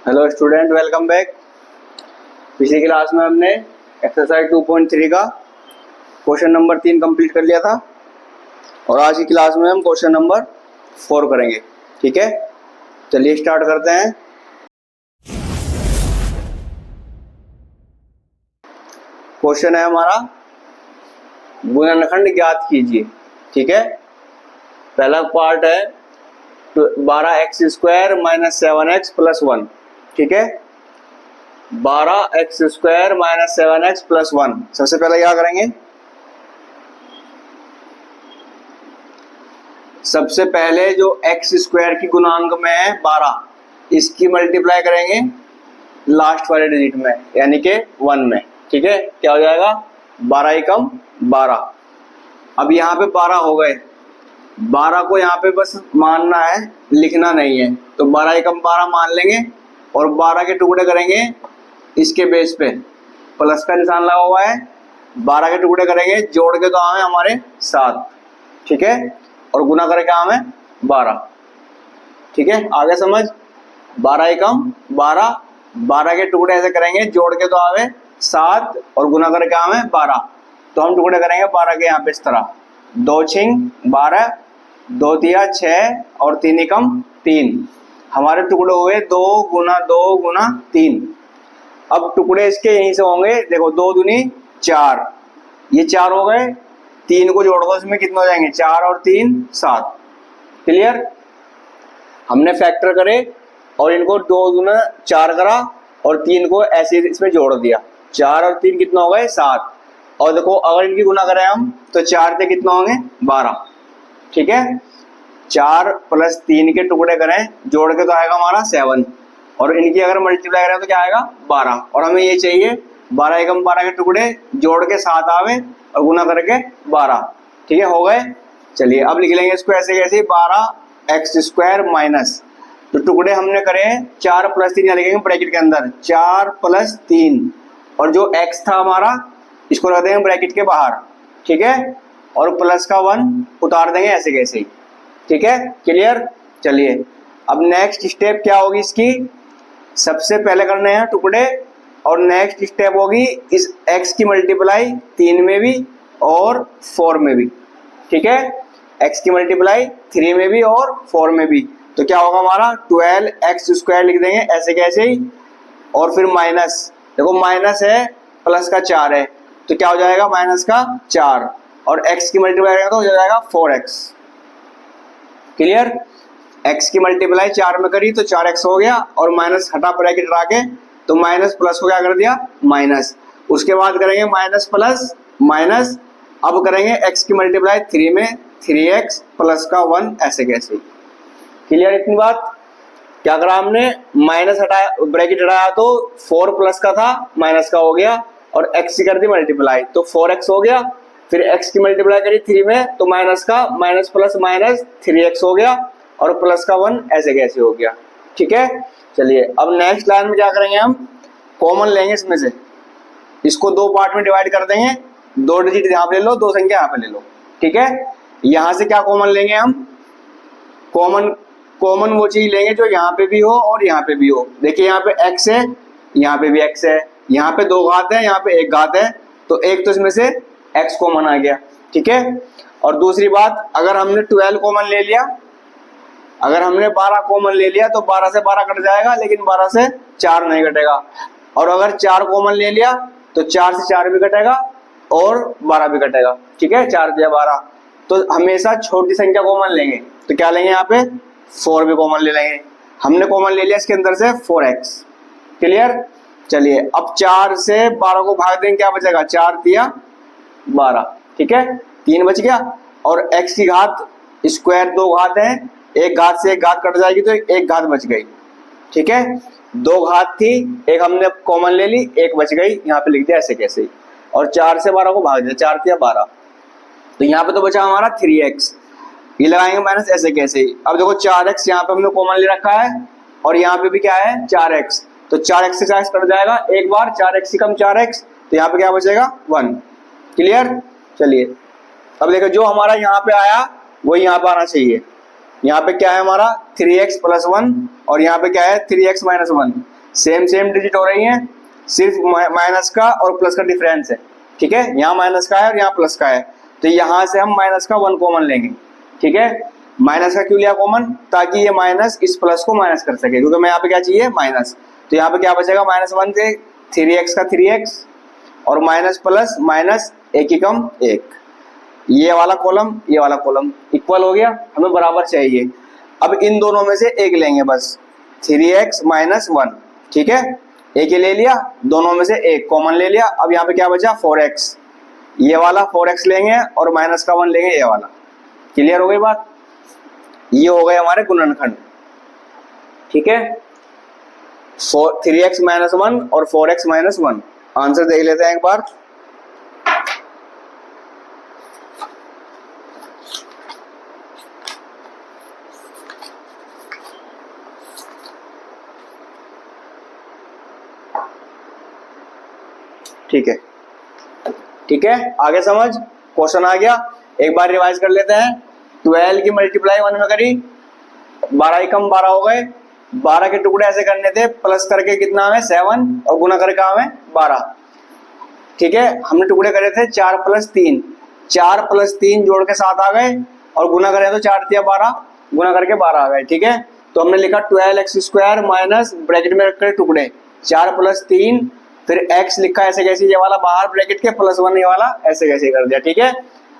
Hello student, welcome back. पिछली class में हमने एक्सरसाइज 2.3 का क्वेश्चन नंबर 3 कंप्लीट कर लिया था और आज की क्लास में हम क्वेश्चन नंबर 4 करेंगे। ठीक है, चलिए स्टार्ट करते हैं। क्वेश्चन है हमारा गुणनखंड ज्ञात कीजिए। ठीक है, पहला पार्ट है 12x² - 7x + 1। ठीक है, 12x² - 7x + 1। सबसे पहले क्या करेंगे, सबसे पहले जो x² की गुणांक में है 12, इसकी मल्टीप्लाई करेंगे लास्ट वाले डिजिट में यानी कि 1 में। ठीक है, क्या हो जाएगा 12 एकम 12। अब यहाँ पे 12 हो गए, 12 को यहाँ पे बस मानना है, लिखना नहीं है। तो 12 एकम 12 मान लेंगे और 12 के टुकड़े करेंगे इसके बेस पे, प्लस का निशान लगा हुआ है। 12 के टुकड़े करेंगे, जोड़ के कहाँ है हमारे 7। ठीक है, और गुना करके कहाँ है 12। ठीक है, आगे समझ। 12 एकम 12, 12 के टुकड़े ऐसे करेंगे, जोड़ के तो आवे 7 और गुना करके कहाँ है 12। तो हम टुकड़े करेंगे 12 के यहाँ पे इस तरह, 2 छिंग 12, 2 तिया 6 और 3 एकम 3। हमारे टुकड़े हुए 2 गुना 2 गुना 3। अब टुकड़े इसके यहीं से होंगे, देखो 2 दूनी 4, ये 4 हो गए। 3 को जोड़ दो, इसमें कितने हो जाएंगे 4 और 3 7। क्लियर। हमने फैक्टर करे और इनको 2 दूना 4 करा और 3 को ऐसे इसमें जोड़ दिया। 4 और 3 कितना हो गए 7। और देखो अगर इनकी गुना करें हम तो 4 से कितना होंगे 12। ठीक है, 4 + 3 के टुकड़े करें, जोड़ के तो आएगा हमारा 7 और इनकी अगर मल्टीप्लाई करें तो क्या आएगा 12। और हमें ये चाहिए 12 एकम 12 के टुकड़े जोड़ के 7 आवे और गुना करके 12। ठीक है, हो गए। चलिए अब लिख लेंगे इसको ऐसे कैसे, 12x² माइनस, तो टुकड़े हमने करे 4 + 3 लिखेंगे ब्रैकेट के अंदर, 4 + 3 और जो x था हमारा इसको रख देंगे ब्रैकेट के बाहर। ठीक है, और प्लस का 1 उतार देंगे ऐसे कैसे ही। ठीक है, क्लियर। चलिए अब नेक्स्ट स्टेप क्या होगी इसकी, सबसे पहले करने हैं टुकड़े और नेक्स्ट स्टेप होगी इस x की मल्टीप्लाई 3 में भी और 4 में भी। ठीक है, x की मल्टीप्लाई 3 में भी और 4 में भी। तो क्या होगा हमारा 12x² लिख देंगे ऐसे कैसे ही, और फिर माइनस, देखो माइनस है प्लस का 4 है तो क्या हो जाएगा माइनस का 4 और x की मल्टीप्लाई करेंगे तो हो जाएगा 4x। क्लियर। x की मल्टीप्लाई 4 में करी तो 4x हो गया और माइनस हटा ब्रैकेट हटा के तो माइनस प्लस को क्या कर दिया माइनस। उसके बाद करेंगे माइनस प्लस माइनस, अब करेंगे x की मल्टीप्लाई 3 में 3x प्लस का 1 ऐसे कैसे। क्लियर इतनी बात। क्या करा हमने, माइनस हटाया ब्रैकेट हटाया तो 4 प्लस का था माइनस का हो गया और x की कर दी मल्टीप्लाई तो 4x हो गया। फिर x की मल्टीप्लाई करी 3 में तो माइनस का माइनस प्लस माइनस 3x हो गया और प्लस का 1 ऐसे कैसे हो गया। ठीक है, चलिए अब नेक्स्ट लाइन में क्या करेंगे, हम कॉमन लेंगे इसमें से, इसको 2 पार्ट में डिवाइड कर देंगे, 2 डिजिट यहाँ पे ले लो, 2 संख्या यहाँ पे ले लो। ठीक है, यहाँ से क्या कॉमन लेंगे हम, कॉमन वो चीज लेंगे जो यहाँ पे भी हो और यहाँ पे भी हो। देखिए यहाँ पे x है, यहाँ पे भी x है, यहाँ पे 2 घात है, यहाँ पे 1 घात है, तो एक तो इसमें से x कॉमन आ गया। ठीक है, और दूसरी बात, अगर हमने 12 कॉमन ले लिया, अगर हमने 12 कॉमन ले लिया तो 12 से 12 कट जाएगा लेकिन 12 से 4 नहीं कटेगा। और अगर 4 कॉमन ले लिया तो 4 से 4 भी कटेगा और 12 भी कटेगा। ठीक है, 4 से 12, तो हमेशा छोटी संख्या कॉमन लेंगे। तो क्या लेंगे यहाँ पे 4 भी कॉमन ले लेंगे। हमने कॉमन ले लिया इसके अंदर से 4x। क्लियर। चलिए अब 4 से 12 को भाग देंगे, क्या बचेगा 4 तिया 12। ठीक है, 3 बच गया और x की घात स्क्वायर 2 घात है, 1 घात से 1 घात कट जाएगी तो 1 घात बच गई। ठीक है, 2 घात थी, एक हमने कॉमन ले ली, 1 बच गई, यहाँ पे लिख दिया ऐसे कैसे ही। और 4 से 12 को भाग दिया, 4 तिया 12, तो यहाँ पे तो बचा हमारा 3x। ये लगाएंगे माइनस ऐसे कैसे ही। अब देखो 4x यहाँ पे हमने कॉमन ले रखा है और यहाँ पे भी क्या है 4x, तो 4x से 4x कट जाएगा एक बार, 4x से कम 4x, तो यहाँ पे क्या बचेगा 1। क्लियर। चलिए अब देखो जो हमारा यहाँ पे आया वो यहाँ पे आना चाहिए, यहाँ पे क्या है हमारा 3x प्लस 1 और यहाँ पे क्या है 3x minus 1। Same same digit हो रही हैं, सिर्फ माइनस का और प्लस का डिफरेंस है। ठीक है, यहाँ माइनस का है और यहाँ प्लस का है, तो यहाँ से हम माइनस का 1 कॉमन लेंगे। ठीक है, माइनस का क्यों लिया कॉमन, ताकि ये माइनस इस प्लस को माइनस कर सके, क्योंकि मैं यहाँ पे क्या चाहिए माइनस। तो यहाँ पे क्या बचेगा -1 से 3x का 3x और माइनस प्लस माइनस 1 ही कम 1। ये वाला कॉलम ये वाला कॉलम इक्वल हो गया, हमें बराबर चाहिए। अब इन दोनों में से एक लेंगे बस, 3x माइनस 1। ठीक है, एक ही ले लिया, दोनों में से एक कॉमन ले लिया। अब यहाँ पे क्या बचा 4x, ये वाला 4x लेंगे और माइनस का 1 लेंगे, ये वाला। क्लियर हो गई बात, ये हो गए हमारे गुणनखंड। ठीक है, 3x माइनस 1 और 4x माइनस 1। आंसर देख लेते हैं एक बार। ठीक है, ठीक है, आगे समझ, क्वेश्चन आ गया। एक बार रिवाइज कर लेते हैं। 12 की मल्टीप्लाई 1 में करी, 12 ही कम 12 हो गए। 12 के टुकड़े ऐसे करने थे, प्लस करके कितना हमें 7 और गुना करके हमें 12। ठीक है, हमने टुकड़े करे थे 4 प्लस 3, 4 प्लस 3 जोड़ के 7 आ गए और गुना करें तो 4 तिया 12, गुना करके 12 आ गए। ठीक है, तो हमने लिखा 12x स्क्वायर माइनस ब्रैकेट में रखकर टुकड़े 4 प्लस 3, फिर x लिखा ऐसे कैसे, ये वाला बाहर ब्रैकेट के प्लस 1 ये वाला ऐसे कैसे कर दिया। ठीक है,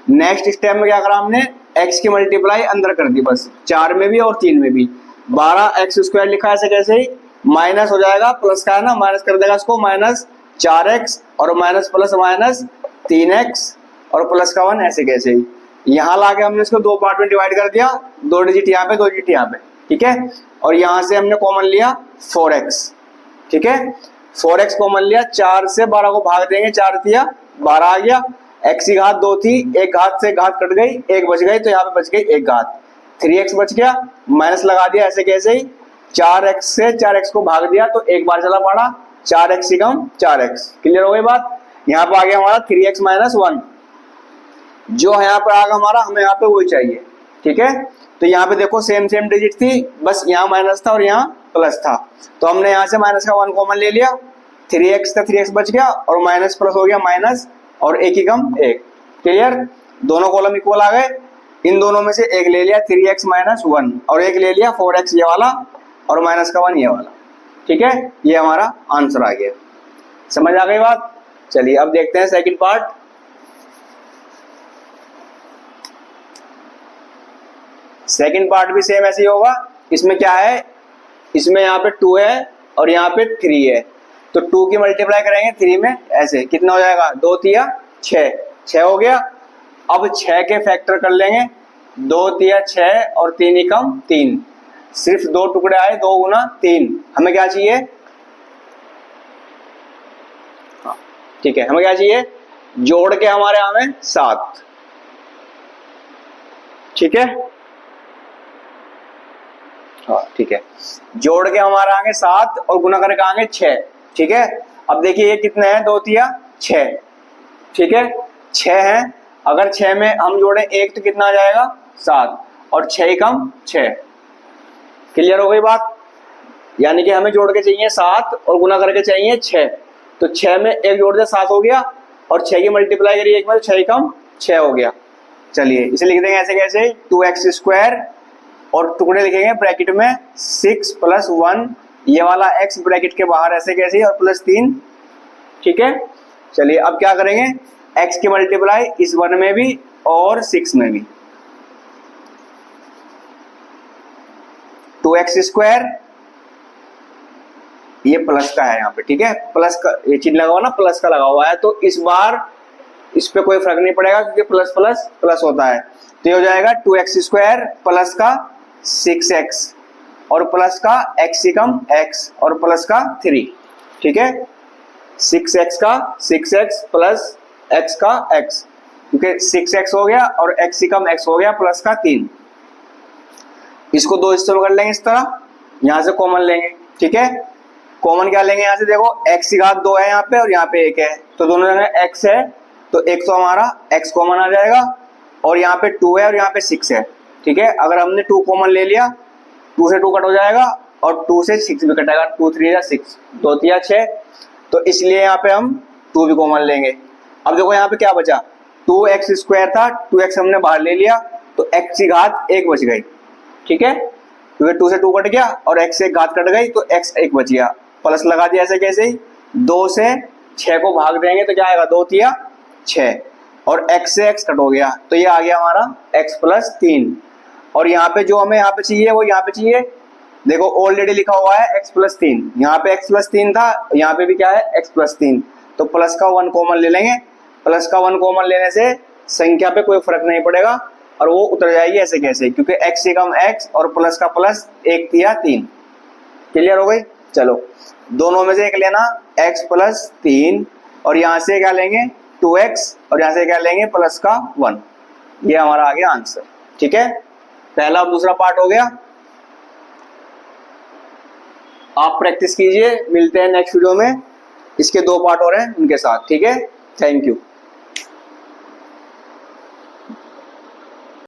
नेक्स्ट स्टेप में क्या करा हमने, x की मल्टीप्लाई अंदर कर दी बस, 4 में भी और 3 में भी। 12x स्क्वायर लिखा ऐसे कैसे ही, माइनस हो जाएगा, प्लस का है ना, माइनस कर देगा इसको, माइनस 4x और माइनस प्लस माइनस 3x और प्लस का 1 ऐसे कैसे ही। यहाँ लाके हमने इसको 2 पार्ट में डिवाइड कर दिया, 2 डिजिट यहाँ पे 2 डिजिट यहाँ पे। ठीक है, और यहाँ से हमने कॉमन लिया 4x। ठीक है, 4x कॉमन लिया, 4 से 12 को भाग देंगे, 4 तिया 12 आ गया। x की घात 2 थी, एक घात से घात कट गई, एक बच गई, तो यहाँ पे बच गई एक घात, 3x बच गया, माइनस लगा दिया ऐसे कैसे ही। 4x से 4x को भाग दिया तो एक बार चला पड़ा, 4x ही कम 4x। क्लियर हो गई बात। यहाँ पे आ गया हमारा 3x माइनस 1, जो यहाँ पे आ गया हमारा, हमें यहाँ पे वही चाहिए। ठीक है, तो यहाँ पे देखो सेम सेम डिजिट थी, बस यहाँ माइनस था और यहाँ प्लस था, तो हमने यहाँ से माइनस का 1 कॉमन ले लिया, 3x का 3x बच गया और माइनस प्लस हो गया माइनस और एक ही कम एक। क्लियर, दोनों कॉलम इक्वल आ गए। इन दोनों में से एक ले लिया 3x माइनस 1 और एक ले लिया 4x ये वाला और माइनस का 1 ये वाला। ठीक है, ये हमारा आंसर आ गया। समझ आ गई बात। चलिए अब देखते हैं सेकंड पार्ट। सेकंड पार्ट भी सेम ऐसे ही होगा। इसमें क्या है, इसमें यहाँ पे 2 है और यहाँ पे 3 है, तो 2 की मल्टीप्लाई करेंगे 3 में ऐसे, कितना हो जाएगा 2 तिया 6, 6 हो गया। अब 6 के फैक्टर कर लेंगे, 2 तिया 6 और 3 ही कम 3, सिर्फ 2 टुकड़े आए, 2 गुना 3। हमें क्या चाहिए, ठीक है, हमें क्या चाहिए, जोड़ के हमारे हमें 7। ठीक है, हाँ ठीक है, जोड़ के हमारे आगे 7 और गुना करके आगे 6। ठीक है, अब देखिए ये कितने हैं, 2 तिया 6। ठीक है, 6 हैं, अगर 6 में हम जोड़े 1 तो कितना आ जाएगा 7 और 6 कम 6। क्लियर हो गई बात। यानी कि हमें जोड़ के चाहिए 7 और गुना करके चाहिए 6, तो 6 में 1 जोड़ दिया 7 हो गया और 6 की मल्टीप्लाई करिए 1 में, तो 6 कम 6 हो गया। चलिए इसे लिख देंगे ऐसे कैसे, 2x स्क्वायर और टुकड़े लिखेंगे ब्रैकेट में 6 प्लस 1, ये वाला x ब्रैकेट के बाहर ऐसे कैसे और प्लस 3। ठीक है, चलिए अब क्या करेंगे, x की मल्टीप्लाई इस 1 में भी और 6 में भी। 2x स्क्वायर, ये प्लस का है यहाँ पे। ठीक है, प्लस का ये चिन्ह लगा हुआ ना, प्लस का लगा हुआ है, तो इस बार इस पे कोई फर्क नहीं पड़ेगा क्योंकि प्लस प्लस प्लस होता है। तो ये हो जाएगा 2x स्क्वायर प्लस का 6x और प्लस का x ही कम x और प्लस का 3। ठीक है, 6x का 6x प्लस x का x, क्योंकि 6x हो गया और x ही कम x हो गया प्लस का 3। इसको 2 हिस्सों में कर लेंगे इस तरह, यहाँ से कॉमन लेंगे। ठीक है, कॉमन क्या लेंगे, यहाँ से देखो x की घात 2 है यहाँ पे और यहाँ पे 1 है, तो दोनों जगह x है, तो एक तो हमारा x कॉमन आ जाएगा और यहाँ पे 2 है और यहाँ पे 6 है। ठीक है। अगर हमने 2 कॉमन ले लिया, 2 से 2 कट हो जाएगा और 2 से 6 भी कटेगा, 2 3 या 6, 2 3 6, तो इसलिए यहाँ पे हम 2 भी कॉमन लेंगे। अब देखो यहाँ पे क्या बचा, 2x स्क्वायर था, 2x हमने बाहर ले लिया तो x की घात 1 बच गई, ठीक है, क्योंकि 2 से 2 कट गया और x से एक घात कट गई तो x 1 बच गया। प्लस लगा दिया ऐसे कैसे ही, 2 से 6 को भाग देंगे तो क्या आएगा, 2 3 6, और x से x कट हो गया तो ये आ गया हमारा x प्लस 3। और यहाँ पे जो हमें यहाँ पे चाहिए वो यहाँ पे चाहिए, देखो ऑलरेडी लिखा हुआ है x प्लस 3, यहाँ पे x प्लस 3 था, यहाँ पे भी क्या है x प्लस 3, तो प्लस का 1 कॉमन ले लेंगे। प्लस का 1 कॉमन लेने से संख्या पे कोई फर्क नहीं पड़ेगा और वो उतर जाएगी ऐसे कैसे, क्योंकि x से कम x और प्लस का प्लस 1 3 3। क्लियर हो गई। चलो दोनों में से एक लेना x प्लस 3 और यहाँ से क्या लेंगे 2x और यहाँ से क्या लेंगे प्लस का 1। ये हमारा आ गया आंसर, ठीक है। पहला और दूसरा पार्ट हो गया। आप प्रैक्टिस कीजिए, मिलते हैं नेक्स्ट वीडियो में, इसके 2 पार्ट हो रहे हैं उनके साथ, ठीक है। Thank you.